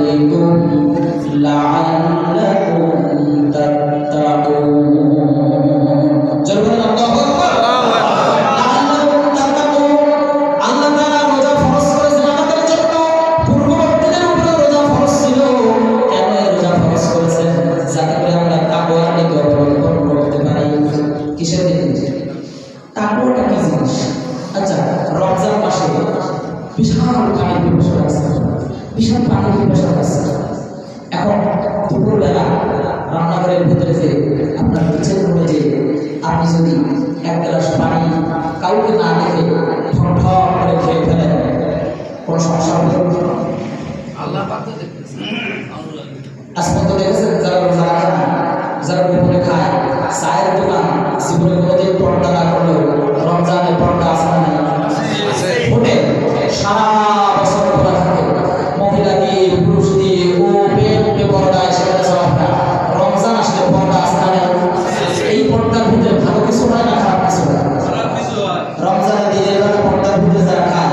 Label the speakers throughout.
Speaker 1: ربكم لعلكم تتقون جل الله أكبر لعلكم تتقون আল্লাহ তাআলা রোজা ফরজ করেছেন আমাদের জন্য পূর্ববর্তীদের উপরে রোজা ফরজ ছিল কেন রোজা ফরজ করেছেন যাতে করে আমরা তাকওয়ার দিকে অবলম্বন করতে পারি কিসের দিকে তাকওয়াটা কি জিনিস আচ্ছা রমজান মাসে বিশাল পানির পিপাসা আছে বিশাল পানির পিপাসা আছে এখন দুপুরবেলা রান্নাঘরের ভিতরে যে আপনার কিচেন রুমে যে আপনি যদি এক গ্লাস পানি কাউকে না দেখে ঠক ঠক করে খেয়ে ফেলেন কোনো সমস্যা হবে আল্লাহ পাক তো দেখতেছেন আসমান তো দেখেছেন যারা রোজা রাখে না যারা গোপনে খায় চায়ের দোকান জীবনে কোনোদিন পর্দা না করলেও রমজানে পর্দা আছে না হোটেল সারা বছর খোলা থাকে মহিলা দিয়ে পুরুষ দিয়ে ও বেপর্দায় সেখানে সব না রমজান আসলে পর্দা আছে না এই পর্দার ভিতরে ভালো কিছু হয় না খারাপ কিছু হয় রমজানের দিনের বেলা পর্দার ভিতরে যারা খায়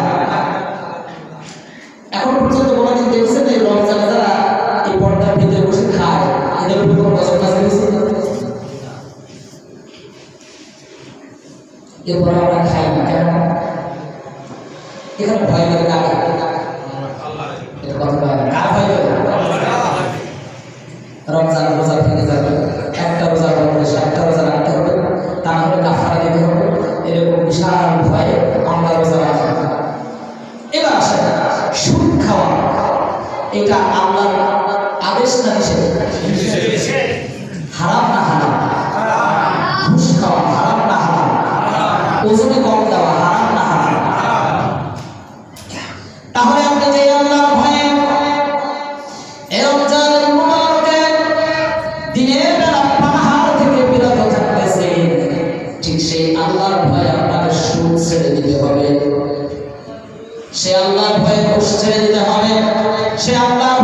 Speaker 1: এখন পর্যন্ত কোনোদিন দেখছেন এই রমজানে যারা এই পর্দার ভিতরে বসে খায় এদের উপর কোনো গজব কাজ গেছে এরপর আমরা খাই না কেন এখানে ভয় করে কাকে এটা কথা বলে কার ভয় করে রমজান রোজা ভেঙে যাবে একটা রোজা বন্ধ একটা রোজা রাখতে হবে তা না হলে কাফারা দিতে হবে এরকম বিশাল ভয়ে আমরা রোজা রাখি এবার আসে সুদ খাওয়া এটা আল্লাহর আদেশ না নিষেধ হারাম না হারাম ঘুষ খাওয়া হারাম না হারাম ওজনে কম দেওয়া হারাম না হারাম তাহলে আপনি যে আল্লাহর ভয়ে এই রমজানের মুবারকে দিনের বেলা পানাহার থেকে বিরত থাকতেছেন ঠিক সেই আল্লাহর ভয়ে আপনাদের সুদ ছেড়ে দিতে হবে সে আল্লাহর ভয়ে ঘুষ ছেড়ে দিতে হবে সে আল্লাহর